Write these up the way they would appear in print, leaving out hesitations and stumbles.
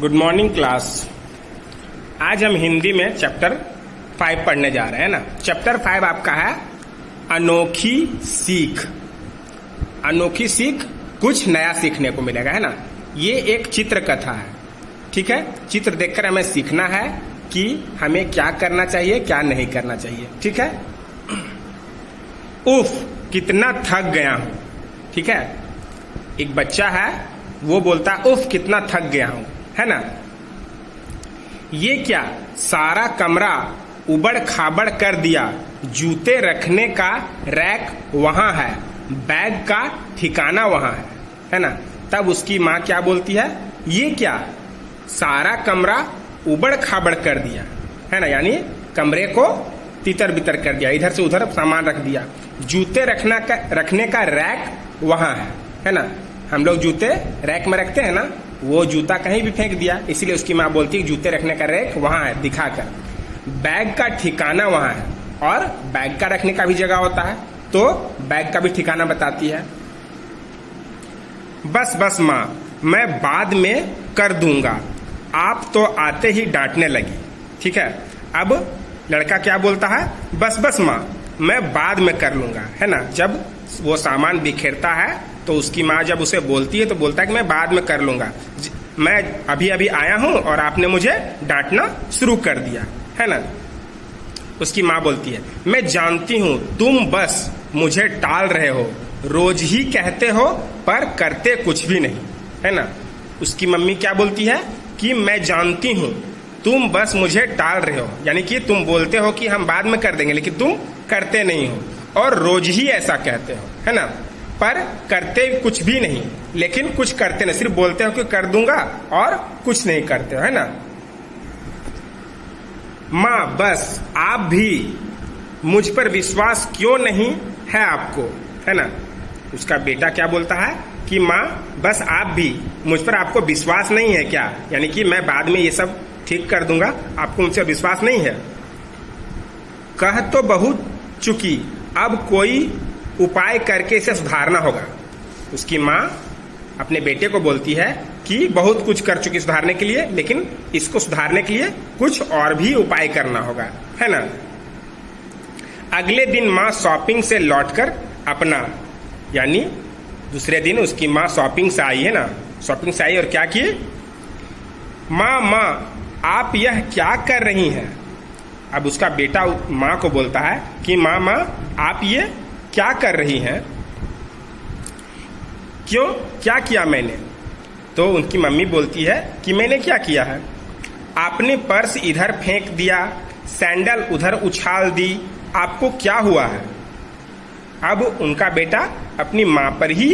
Good morning class. आज हम हिंदी में चैप्टर 5 पढ़ने जा रहे हैं ना। चैप्टर 5 आपका है अनोखी सीख। अनोखी सीख, कुछ नया सीखने को मिलेगा, है ना। ये एक चित्र कथा है, ठीक है। चित्र देखकर हमें सीखना है कि हमें क्या करना चाहिए, क्या नहीं करना चाहिए, ठीक है। उफ, कितना थक गया हूं, ठीक है। एक बच्चा है, वो बोलता है उफ कितना थक गया हूं, है ना। ये क्या, सारा कमरा उबड़ खाबड़ कर दिया, जूते रखने का रैक वहां है, बैग का ठिकाना वहां है ना। तब उसकी माँ क्या बोलती है, ये क्या, सारा कमरा उबड़ खाबड़ कर दिया, है ना। यानी कमरे को तितर बितर कर दिया, इधर से उधर सामान रख दिया। जूते रखने का रैक वहां है ना। हम लोग जूते रैक में रखते हैं ना, वो जूता कहीं भी फेंक दिया, इसीलिए उसकी माँ बोलती है जूते रखने का रैक वहां है, दिखाकर। बैग का ठिकाना वहां है, और बैग का रखने का भी जगह होता है, तो बैग का भी ठिकाना बताती है। बस बस माँ, मैं बाद में कर दूंगा, आप तो आते ही डांटने लगी, ठीक है। अब लड़का क्या बोलता है, बस बस माँ, मैं बाद में कर लूंगा, है ना। जब वो सामान बिखेरता है तो उसकी माँ जब उसे बोलती है तो बोलता है कि मैं बाद में कर लूंगा, मैं अभी अभी आया हूं और आपने मुझे डांटना शुरू कर दिया, है ना। उसकी माँ बोलती है, मैं जानती हूं तुम बस मुझे टाल रहे हो, रोज ही कहते हो पर करते कुछ भी नहीं, है ना। उसकी मम्मी क्या बोलती है कि मैं जानती हूं तुम बस मुझे टाल रहे हो, यानी कि तुम बोलते हो कि हम बाद में कर देंगे, लेकिन तुम करते नहीं हो, और रोज ही ऐसा कहते हो, है ना। पर करते कुछ भी नहीं, लेकिन कुछ करते नहीं, सिर्फ बोलते हो कि कर दूंगा और कुछ नहीं करते हो, है ना। माँ बस आप भी, मुझ पर विश्वास क्यों नहीं है आपको, है ना। उसका बेटा क्या बोलता है कि माँ बस आप भी, मुझ पर आपको विश्वास नहीं है क्या, यानी कि मैं बाद में ये सब ठीक कर दूंगा, आपको मुझसे विश्वास नहीं है। कह तो बहुत चुकी, अब कोई उपाय करके इसे सुधारना होगा। उसकी माँ अपने बेटे को बोलती है कि बहुत कुछ कर चुकी सुधारने के लिए, लेकिन इसको सुधारने के लिए कुछ और भी उपाय करना होगा, है ना। अगले दिन माँ शॉपिंग से लौटकर अपना, यानी दूसरे दिन उसकी माँ शॉपिंग से आई, है ना। शॉपिंग से आई और क्या की, माँ आप यह क्या कर रही हैं। अब उसका बेटा माँ को बोलता है कि माँ आप ये क्या कर रही हैं, क्यों, क्या किया मैंने। तो उनकी मम्मी बोलती है कि मैंने क्या किया है, आपने पर्स इधर फेंक दिया, सैंडल उधर उछाल दी, आपको क्या हुआ है। अब उनका बेटा अपनी माँ पर ही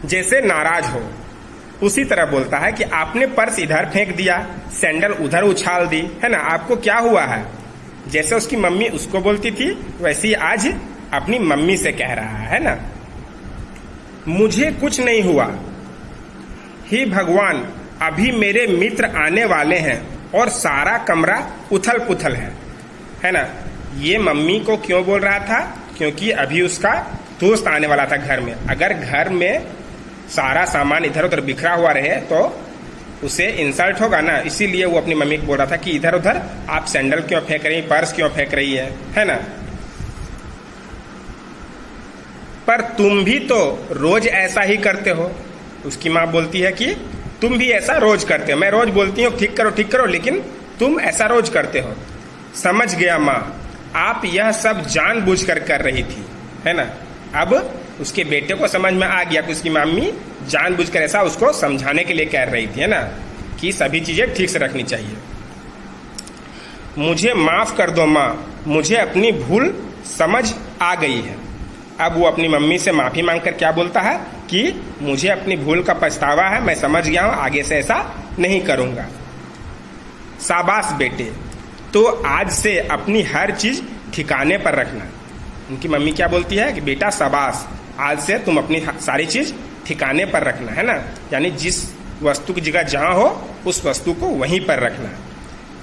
जैसे नाराज हो, उसी तरह बोलता है कि आपने पर्स इधर फेंक दिया, सैंडल उधर उछाल दी, है ना, आपको क्या हुआ है। जैसे उसकी मम्मी उसको बोलती थी, वैसे ही आज अपनी मम्मी से कह रहा है ना। मुझे कुछ नहीं हुआ, हे भगवान, अभी मेरे मित्र आने वाले हैं और सारा कमरा उथल पुथल है ना। ये मम्मी को क्यों बोल रहा था, क्योंकि अभी उसका दोस्त आने वाला था घर में। अगर घर में सारा सामान इधर उधर बिखरा हुआ रहे तो उसे इंसल्ट होगा ना, इसीलिए वो अपनी मम्मी को बोल रहा था कि इधर उधर आप सैंडल क्यों फेंक रही, पर्स क्यों फेंक रही है ना। पर तुम भी तो रोज ऐसा ही करते हो। उसकी माँ बोलती है कि तुम भी ऐसा रोज करते हो, मैं रोज बोलती हूँ ठीक करो, लेकिन तुम ऐसा रोज करते हो। समझ गया माँ, आप यह सब जानबूझकर कर रही थी, है ना। अब उसके बेटे को समझ में आ गया कि उसकी मम्मी जानबूझकर ऐसा उसको समझाने के लिए कह रही थी, है ना, कि सभी चीजें ठीक से रखनी चाहिए। मुझे माफ कर दो माँ, मुझे अपनी भूल समझ आ गई है। अब वो अपनी मम्मी से माफी मांगकर क्या बोलता है कि मुझे अपनी भूल का पछतावा है, मैं समझ गया हूं, आगे से ऐसा नहीं करूंगा। शाबाश बेटे, तो आज से अपनी हर चीज ठिकाने पर रखना। उनकी मम्मी क्या बोलती है कि बेटा शाबाश, आज से तुम अपनी सारी चीज ठिकाने पर रखना, है ना। यानी जिस वस्तु की जगह जहां हो उस वस्तु को वहीं पर रखना।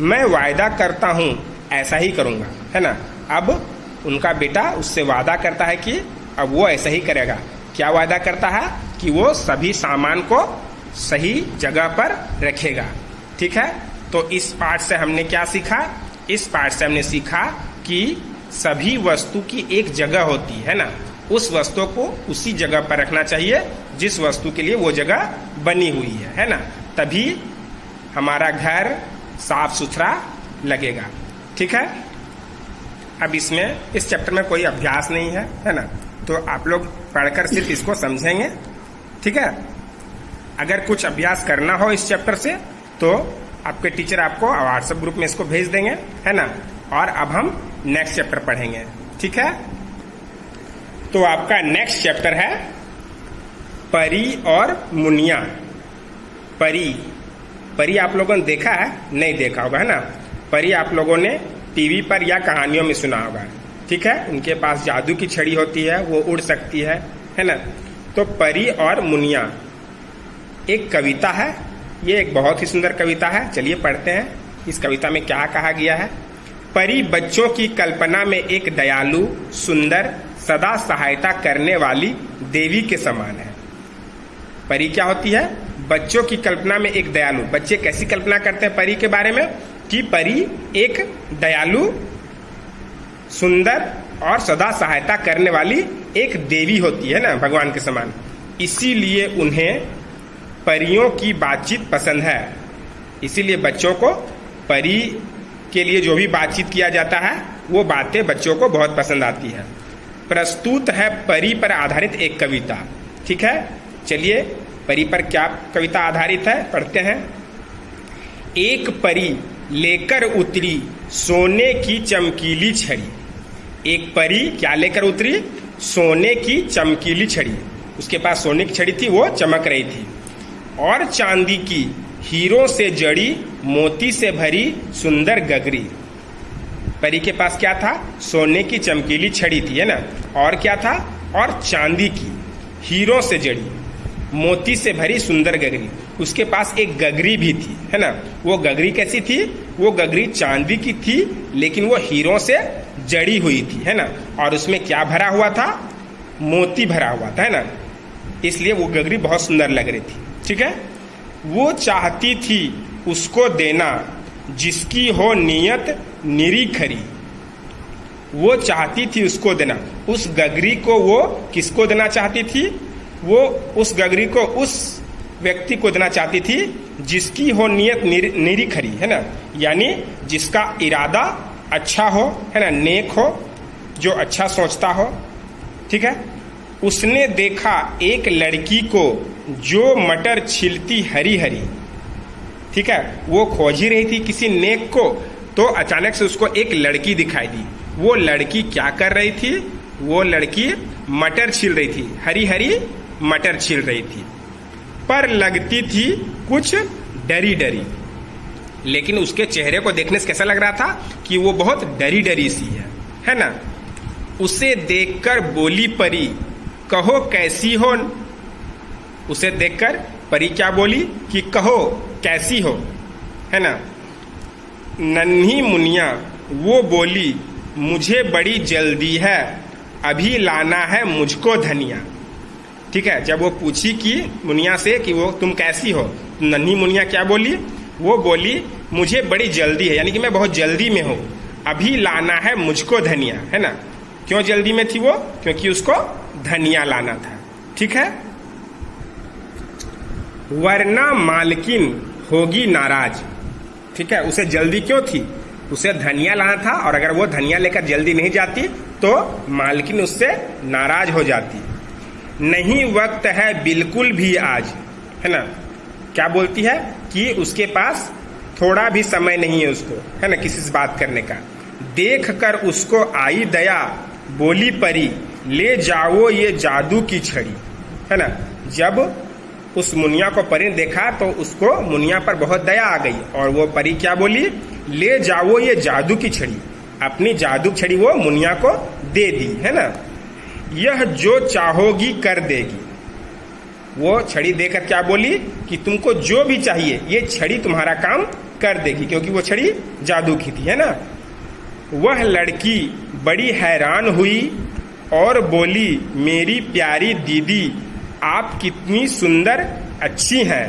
मैं वायदा करता हूं ऐसा ही करूंगा, है ना। अब उनका बेटा उससे वादा करता है कि अब वो ऐसा ही करेगा। क्या वादा करता है कि वो सभी सामान को सही जगह पर रखेगा। ठीक है, तो इस पाठ से हमने क्या सीखा? इस पाठ से हमने सीखा कि सभी वस्तु की एक जगह होती है ना, उस वस्तु को उसी जगह पर रखना चाहिए जिस वस्तु के लिए वो जगह बनी हुई है ना, तभी हमारा घर साफ सुथरा लगेगा। ठीक है, अब इसमें इस चैप्टर में कोई अभ्यास नहीं है ना, तो आप लोग पढ़कर सिर्फ इसको समझेंगे। ठीक है, अगर कुछ अभ्यास करना हो इस चैप्टर से तो आपके टीचर आपको व्हाट्सएप ग्रुप में इसको भेज देंगे, है ना। और अब हम नेक्स्ट चैप्टर पढ़ेंगे। ठीक है, तो आपका नेक्स्ट चैप्टर है परी और मुनिया। परी आप लोगों ने देखा है? नहीं देखा होगा, है ना। परी आप लोगों ने टीवी पर या कहानियों में सुना होगा। ठीक है, उनके पास जादू की छड़ी होती है, वो उड़ सकती है ना। तो परी और मुनिया एक कविता है, ये एक बहुत ही सुंदर कविता है। चलिए पढ़ते हैं इस कविता में क्या कहा गया है। परी बच्चों की कल्पना में एक दयालु, सुंदर, सदा सहायता करने वाली देवी के समान है। परी क्या होती है? बच्चों की कल्पना में एक दयालु। बच्चे कैसी कल्पना करते हैं परी के बारे में? कि परी एक दयालु, सुंदर और सदा सहायता करने वाली एक देवी होती है ना, भगवान के समान। इसीलिए उन्हें परियों की बातचीत पसंद है। इसीलिए बच्चों को परी के लिए जो भी बातचीत किया जाता है वो बातें बच्चों को बहुत पसंद आती है। प्रस्तुत है परी पर आधारित एक कविता। ठीक है, चलिए परी पर क्या कविता आधारित है पढ़ते हैं। एक परी लेकर उतरी सोने की चमकीली छड़ी। एक परी क्या लेकर उतरी? सोने की चमकीली छड़ी। उसके पास सोने की छड़ी थी, वो चमक रही थी। और चांदी की हीरों से जड़ी, मोती से भरी सुंदर गगरी। परी के पास क्या था? सोने की चमकीली छड़ी थी, है ना। और क्या था? और चांदी की हीरों से जड़ी, मोती से भरी सुंदर गगरी। उसके पास एक गगरी भी थी, है ना। वो गगरी कैसी थी? वो गगरी चांदी की थी, लेकिन वो हीरों से जड़ी हुई थी, है ना। और उसमें क्या भरा हुआ था? मोती भरा हुआ था, है ना। इसलिए वो गगरी बहुत सुंदर लग रही थी। ठीक है, वो चाहती थी उसको देना जिसकी हो नियत निरी खरी। वो चाहती थी उसको देना। उस गगरी को वो किसको देना चाहती थी? वो उस गगरी को उस व्यक्ति को देना चाहती थी जिसकी हो नियत निरी खरी, है ना। यानी जिसका इरादा अच्छा हो, है ना, नेक हो, जो अच्छा सोचता हो। ठीक है, उसने देखा एक लड़की को जो मटर छिलती हरी हरी। ठीक है, वो खोज ही रही थी किसी नेक को, तो अचानक से उसको एक लड़की दिखाई दी। वो लड़की क्या कर रही थी? वो लड़की मटर छील रही थी, हरी हरी मटर छील रही थी, पर लगती थी कुछ डरी डरी। लेकिन उसके चेहरे को देखने से कैसा लग रहा था? कि वो बहुत डरी डरी सी है ना। उसे देखकर बोली परी, कहो कैसी हो। उसे देखकर परी क्या बोली? कि कहो कैसी हो, है ना। नन्ही मुनिया वो बोली, मुझे बड़ी जल्दी है, अभी लाना है मुझको धनिया। ठीक है, जब वो पूछी कि मुनिया से कि वो तुम कैसी हो, तो नन्ही मुनिया क्या बोली? वो बोली मुझे बड़ी जल्दी है, यानी कि मैं बहुत जल्दी में हूँ, अभी लाना है मुझको धनिया, है ना। क्यों जल्दी में थी वो? क्योंकि उसको धनिया लाना था। ठीक है, वरना मालकिन होगी नाराज। ठीक है, उसे जल्दी क्यों थी? उसे धनिया लाना था, और अगर वो धनिया लेकर जल्दी नहीं जाती तो मालकिन उससे नाराज हो जाती। नहीं वक्त है बिल्कुल भी आज, है ना। क्या बोलती है? कि उसके पास थोड़ा भी समय नहीं है उसको, है ना, किसी से बात करने का। देख कर उसको आई दया, बोली परी, ले जाओ ये जादू की छड़ी, है ना। जब उस मुनिया को परी ने देखा तो उसको मुनिया पर बहुत दया आ गई, और वो परी क्या बोली? ले जाओ ये जादू की छड़ी। अपनी जादू छड़ी वो मुनिया को दे दी, है ना। यह जो चाहोगी कर देगी। वो छड़ी देकर क्या बोली? कि तुमको जो भी चाहिए ये छड़ी तुम्हारा काम कर देगी, क्योंकि वो छड़ी जादू की थी, है ना। वह लड़की बड़ी हैरान हुई और बोली, मेरी प्यारी दीदी आप कितनी सुंदर अच्छी हैं।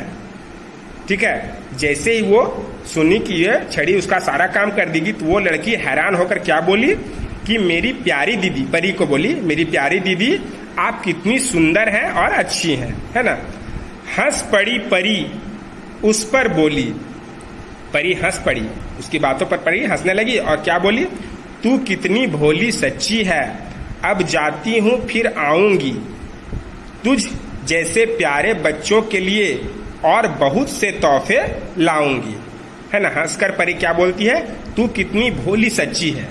ठीक है। जैसे ही वो सुनी कि ये छड़ी उसका सारा काम कर देगी तो वो लड़की हैरान होकर क्या बोली कि मेरी प्यारी दीदी, परी को बोली, मेरी प्यारी दीदी आप कितनी सुंदर हैं और अच्छी हैं, है ना। हंस पड़ी परी उस पर बोली, परी हंस पड़ी, उसकी बातों पर परी हंसने लगी और क्या बोली, तू कितनी भोली सच्ची है, अब जाती हूं फिर आऊंगी, तुझ जैसे प्यारे बच्चों के लिए और बहुत से तोहफे लाऊंगी, है ना। हंसकर परी क्या बोलती है, तू कितनी भोली सच्ची है।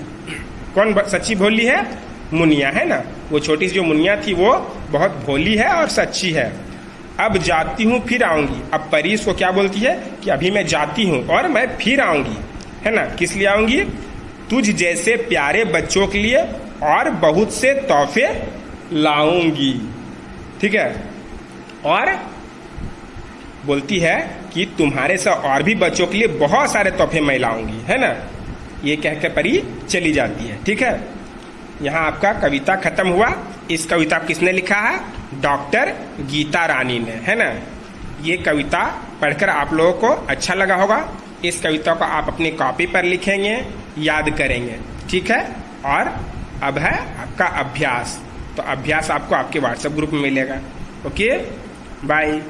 कौन सच्ची भोली है? मुनिया, है ना। वो छोटी सी जो मुनिया थी वो बहुत भोली है और सच्ची है। अब जाती हूँ फिर आऊंगी, अब परी उसको क्या बोलती है कि अभी मैं जाती हूँ और मैं फिर आऊंगी, है ना। किस लिए आऊंगी? तुझ जैसे प्यारे बच्चों के लिए और बहुत से तोहफे लाऊंगी, ठीक है। और बोलती है कि तुम्हारे से और भी बच्चों के लिए बहुत सारे तोहफे मैं लाऊंगी, है ना। ये कहकर परी चली जाती है, ठीक है। यहाँ आपका कविता खत्म हुआ। इस कविता को किसने लिखा है? डॉक्टर गीता रानी ने, है ना। ये कविता पढ़कर आप लोगों को अच्छा लगा होगा। इस कविता को आप अपनी कॉपी पर लिखेंगे, याद करेंगे, ठीक है। और अब है आपका अभ्यास, तो अभ्यास आपको आपके व्हाट्सएप ग्रुप में मिलेगा। Okay, bye.